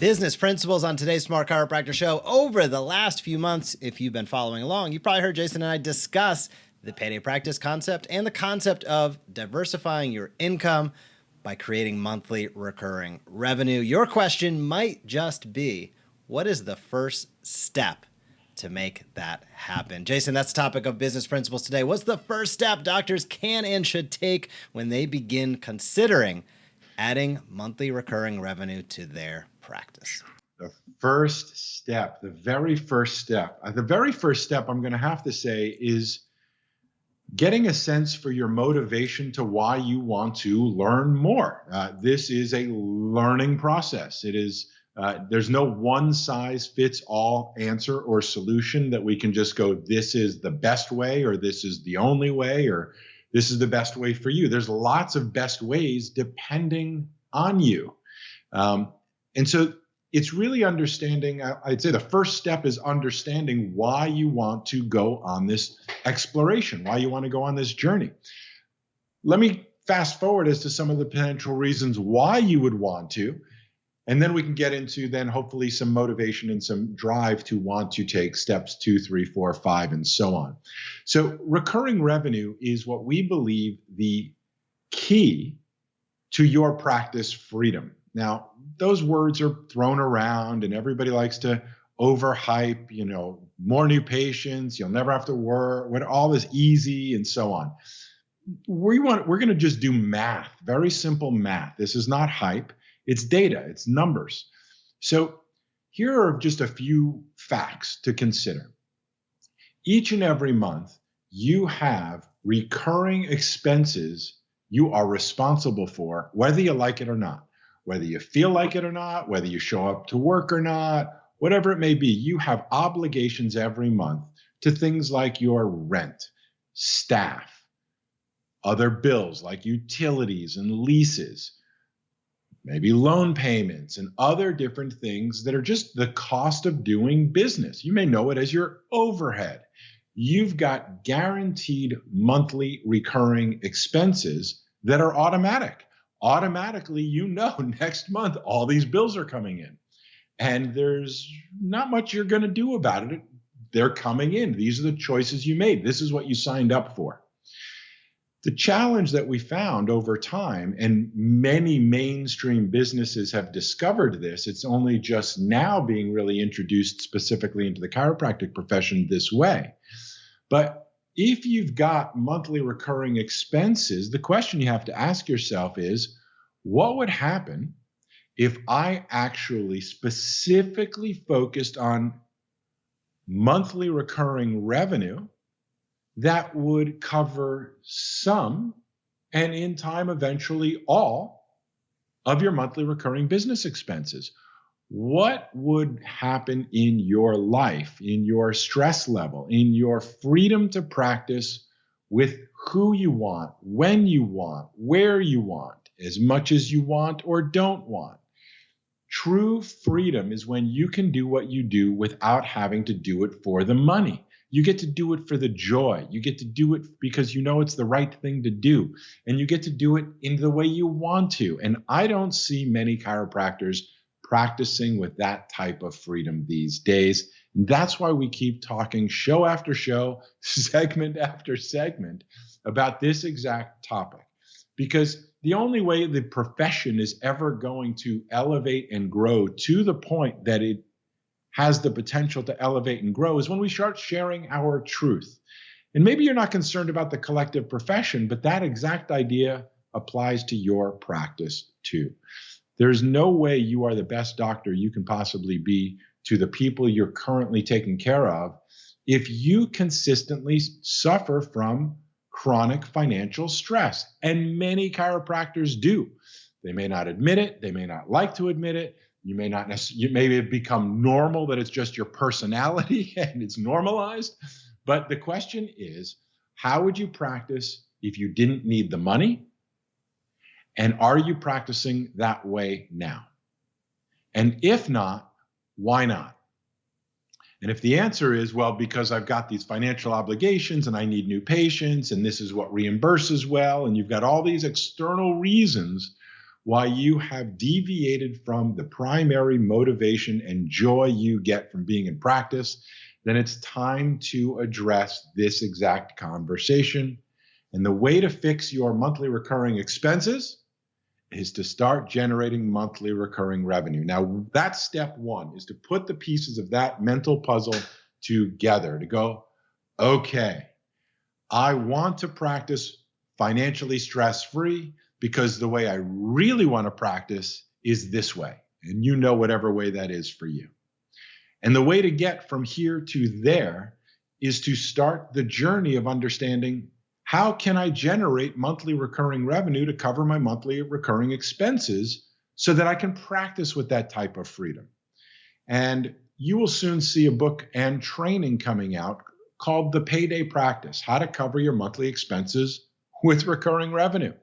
Business principles on today's Smart Chiropractor show. Over the last few months, if you've been following along, you probably heard Jason and I discuss the payday practice concept and the concept of diversifying your income by creating monthly recurring revenue. Your question might just be, what is the first step to make that happen? Jason, that's the topic of business principles today. What's the first step doctors can and should take when they begin considering adding monthly recurring revenue to their practice? The first step, the very first step I'm going to have to say is getting a sense for your motivation to why you want to learn more. This is a learning process. It is, there's no one size fits all answer or solution that we can just go, this is the best way, or this is the only way, or this is the best way for you. There's lots of best ways depending on you. And so it's really understanding, I'd say the first step is understanding why you want to go on this exploration, why you want to go on this journey. Let me fast forward as to some of the potential reasons why you would want to, and then we can get into then hopefully some motivation and some drive to want to take steps 2, 3, 4, 5, and so on. So recurring revenue is what we believe the key to your practice freedom. Now, those words are thrown around and everybody likes to overhype, more new patients, you'll never have to work, all this easy and so on. We're going to just do math, very simple math. This is not hype. It's data, it's numbers. So here are just a few facts to consider. Each and every month, you have recurring expenses you are responsible for, whether you like it or not, whether you feel like it or not, whether you show up to work or not, whatever it may be. You have obligations every month to things like your rent, staff, other bills like utilities and leases, maybe loan payments and other different things that are just the cost of doing business. You may know it as your overhead. You've got guaranteed monthly recurring expenses that are automatic. Automatically, next month, all these bills are coming in. And there's not much you're going to do about it. They're coming in. These are the choices you made. This is what you signed up for. The challenge that we found over time, and many mainstream businesses have discovered this, it's only just now being really introduced specifically into the chiropractic profession this way. But if you've got monthly recurring expenses, the question you have to ask yourself is, what would happen if I actually specifically focused on monthly recurring revenue that would cover some, and in time, eventually all, of your monthly recurring business expenses? What would happen in your life, in your stress level, in your freedom to practice with who you want, when you want, where you want, as much as you want or don't want? True freedom is when you can do what you do without having to do it for the money. You get to do it for the joy. You get to do it because you know it's the right thing to do. And you get to do it in the way you want to. And I don't see many chiropractors practicing with that type of freedom these days. And that's why we keep talking show after show, segment after segment about this exact topic. Because the only way the profession is ever going to elevate and grow to the point that it has the potential to elevate and grow is when we start sharing our truth. And maybe you're not concerned about the collective profession, but that exact idea applies to your practice too. There's no way you are the best doctor you can possibly be to the people you're currently taking care of if you consistently suffer from chronic financial stress. And many chiropractors do. They may not admit it. They may not like to admit it. You may not necessarily, maybe it become normal that it's just your personality and it's normalized. But the question is, how would you practice if you didn't need the money? And are you practicing that way now? And if not, why not? And if the answer is, well, because I've got these financial obligations and I need new patients and this is what reimburses well, and you've got all these external reasons why you have deviated from the primary motivation and joy you get from being in practice, then it's time to address this exact conversation. And the way to fix your monthly recurring expenses is to start generating monthly recurring revenue. Now, that's step one, is to put the pieces of that mental puzzle together to go, okay, I want to practice financially stress-free because the way I really want to practice is this way. And you know whatever way that is for you. And the way to get from here to there is to start the journey of understanding, how can I generate monthly recurring revenue to cover my monthly recurring expenses so that I can practice with that type of freedom? And you will soon see a book and training coming out called The Payday Practice: How to Cover Your Monthly Expenses with Recurring Revenue.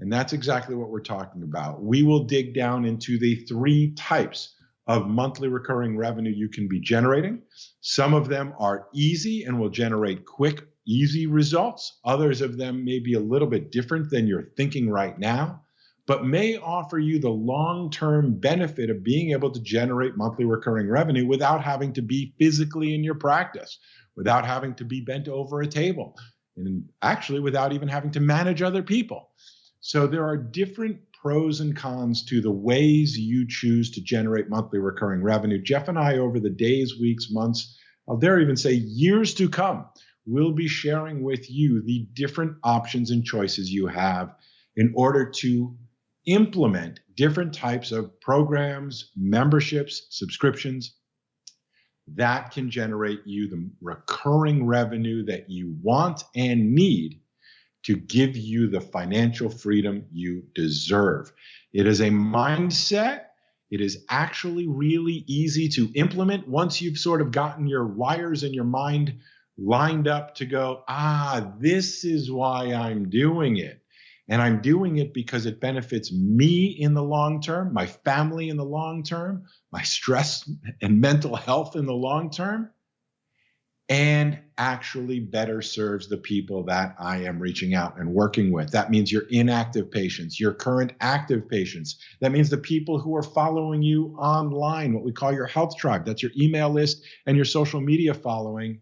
And that's exactly what we're talking about. We will dig down into the 3 types of monthly recurring revenue you can be generating. Some of them are easy and will generate quick, easy results. Others of them may be a little bit different than you're thinking right now, but may offer you the long-term benefit of being able to generate monthly recurring revenue without having to be physically in your practice, without having to be bent over a table, and actually without even having to manage other people. So there are different pros and cons to the ways you choose to generate monthly recurring revenue. Jeff and I, over the days, weeks, months, I'll dare even say years to come, will be sharing with you the different options and choices you have in order to implement different types of programs, memberships, subscriptions that can generate you the recurring revenue that you want and need to give you the financial freedom you deserve. It is a mindset. It is actually really easy to implement once you've sort of gotten your wires in your mind lined up to go, this is why I'm doing it. And I'm doing it because it benefits me in the long term, my family in the long term, my stress and mental health in the long term, and actually better serves the people that I am reaching out and working with. That means your inactive patients, your current active patients. That means the people who are following you online, what we call your health tribe. That's your email list and your social media following.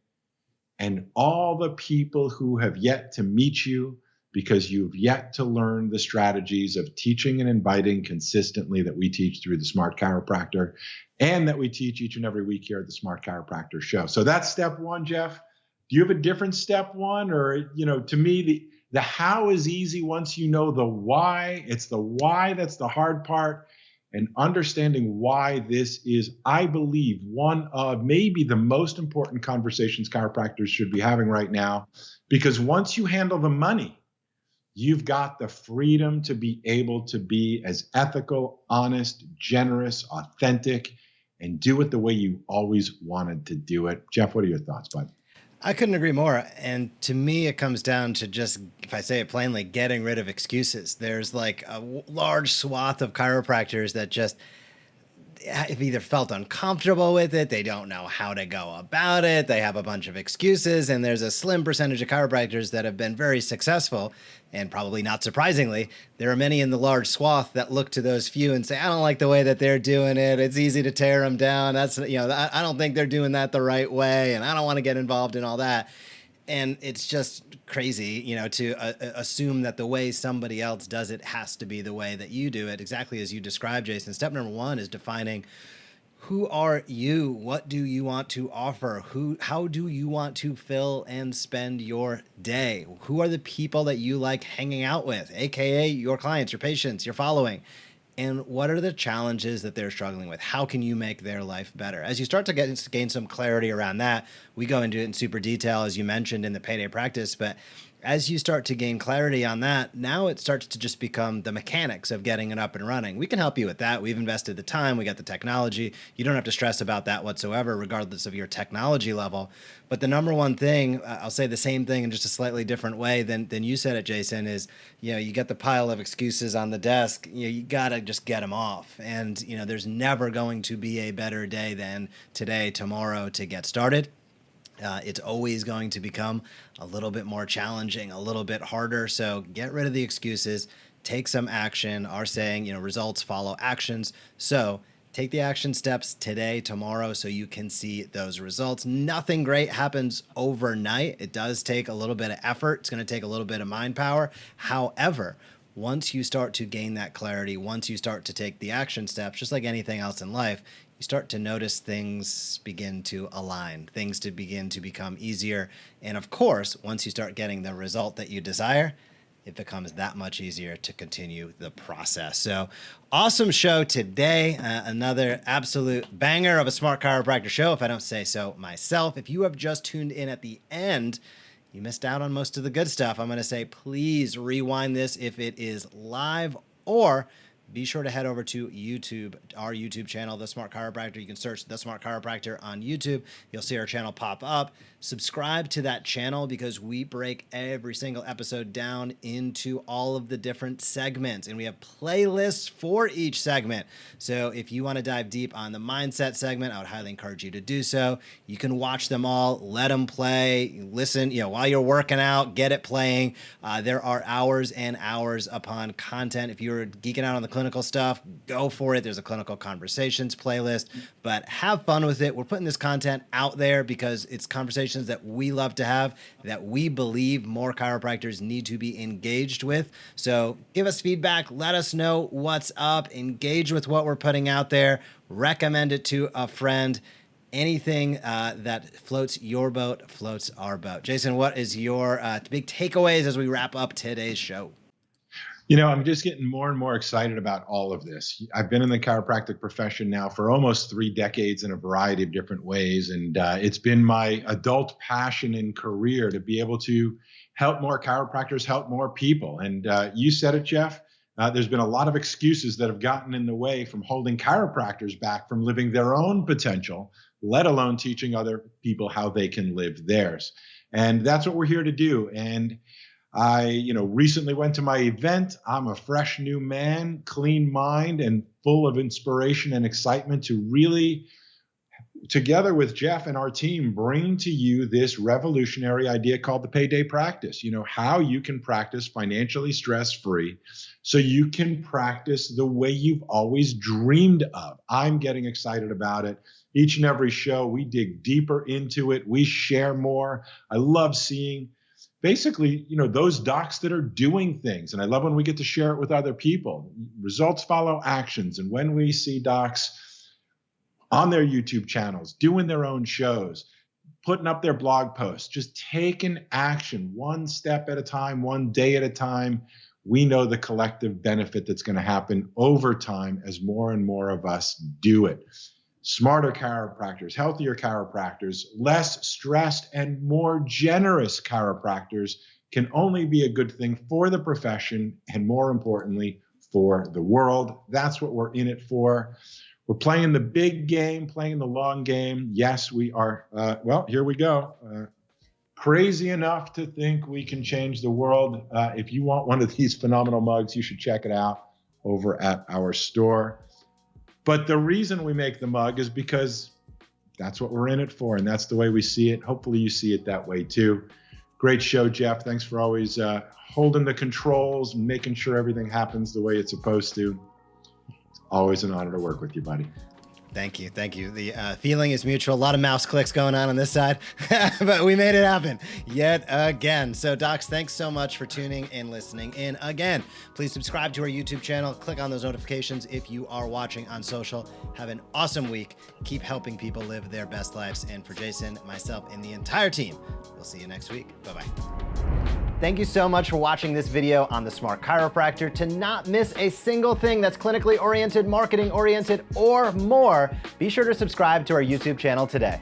And all the people who have yet to meet you because you've yet to learn the strategies of teaching and inviting consistently that we teach through the Smart Chiropractor and that we teach each and every week here at the Smart Chiropractor Show. So that's step one, Jeff. Do you have a different step one? Or, to me, the how is easy once you know the why. It's the why that's the hard part. And understanding why this is, I believe, one of maybe the most important conversations chiropractors should be having right now. Because once you handle the money, you've got the freedom to be able to be as ethical, honest, generous, authentic, and do it the way you always wanted to do it. Jeff, what are your thoughts, bud? I couldn't agree more. And to me, it comes down to just, if I say it plainly, getting rid of excuses. There's like a large swath of chiropractors that just have either felt uncomfortable with it, they don't know how to go about it, they have a bunch of excuses, and there's a slim percentage of chiropractors that have been very successful. And probably not surprisingly, there are many in the large swath that look to those few and say, I don't like the way that they're doing it. It's easy to tear them down. I don't think they're doing that the right way, and I don't want to get involved in all that. And it's just crazy, to assume that the way somebody else does it has to be the way that you do it, exactly as you described, Jason. Step number one is defining, who are you? What do you want to offer? How do you want to fill and spend your day? Who are the people that you like hanging out with, aka your clients, your patients, your following? And what are the challenges that they're struggling with? How can you make their life better? As you start to gain some clarity around that, we go into it in super detail, as you mentioned in the Payday Practice, but as you start to gain clarity on that, now it starts to just become the mechanics of getting it up and running. We can help you with that. We've invested the time. We got the technology. You don't have to stress about that whatsoever, regardless of your technology level. But the number one thing, I'll say the same thing in just a slightly different way than you said it, Jason, is, you get the pile of excuses on the desk. You got to just get them off. And, there's never going to be a better day than today, tomorrow to get started. It's always going to become a little bit more challenging, a little bit harder. So get rid of the excuses, take some action, are saying, results follow actions. So take the action steps today, tomorrow, so you can see those results. Nothing great happens overnight. It does take a little bit of effort. It's going to take a little bit of mind power. However, once you start to gain that clarity, once you start to take the action steps, just like anything else in life, you start to notice things begin to align, things to begin to become easier. And of course, once you start getting the result that you desire, it becomes that much easier to continue the process. So awesome show today. Another absolute banger of a Smart Chiropractor show, if I don't say so myself. If you have just tuned in at the end, you missed out on most of the good stuff. I'm going to say, please rewind this if it is live, or be sure to head over to YouTube, our YouTube channel, The Smart Chiropractor. You can search The Smart Chiropractor on YouTube. You'll see our channel pop up. Subscribe to that channel because we break every single episode down into all of the different segments, and we have playlists for each segment. So if you want to dive deep on the mindset segment, I would highly encourage you to do so. You can watch them all, let them play, listen, while you're working out, get it playing. There are hours and hours upon content. If you're geeking out on the clinical stuff, go for it. There's a clinical conversations playlist, but have fun with it. We're putting this content out there because it's conversations that we love to have, that we believe more chiropractors need to be engaged with. So give us feedback, let us know what's up, engage with what we're putting out there, recommend it to a friend. Anything that floats your boat floats our boat. Jason, what is your big takeaways as we wrap up today's show? I'm just getting more and more excited about all of this. I've been in the chiropractic profession now for almost 3 decades in a variety of different ways. And it's been my adult passion and career to be able to help more chiropractors, help more people. And you said it, Jeff. There's been a lot of excuses that have gotten in the way from holding chiropractors back from living their own potential, let alone teaching other people how they can live theirs. And that's what we're here to do. And I, recently went to my event. I'm a fresh new man, clean mind, and full of inspiration and excitement to really, together with Jeff and our team, bring to you this revolutionary idea called the payday practice. How you can practice financially stress-free so you can practice the way you've always dreamed of. I'm getting excited about it. Each and every show, we dig deeper into it. We share more. I love seeing basically, those docs that are doing things. And I love when we get to share it with other people. Results follow actions. And when we see docs on their YouTube channels, doing their own shows, putting up their blog posts, just taking action one step at a time, one day at a time, we know the collective benefit that's going to happen over time as more and more of us do it. Smarter chiropractors, healthier chiropractors, less stressed and more generous chiropractors can only be a good thing for the profession and, more importantly, for the world. That's what we're in it for. We're playing the big game, playing the long game. Yes, we are. Here we go. Crazy enough to think we can change the world. If you want one of these phenomenal mugs, you should check it out over at our store. But the reason we make the mug is because that's what we're in it for, and that's the way we see it. Hopefully you see it that way too. Great show, Jeff. Thanks for always holding the controls and making sure everything happens the way it's supposed to. It's always an honor to work with you, buddy. Thank you. Thank you. The feeling is mutual. A lot of mouse clicks going on this side, but we made it happen yet again. So docs, thanks so much for tuning and listening in again. Please subscribe to our YouTube channel. Click on those notifications if you are watching on social. Have an awesome week. Keep helping people live their best lives. And for Jason, myself, and the entire team, we'll see you next week. Bye-bye. Thank you so much for watching this video on the Smart Chiropractor. To not miss a single thing that's clinically oriented, marketing oriented, or more, be sure to subscribe to our YouTube channel today.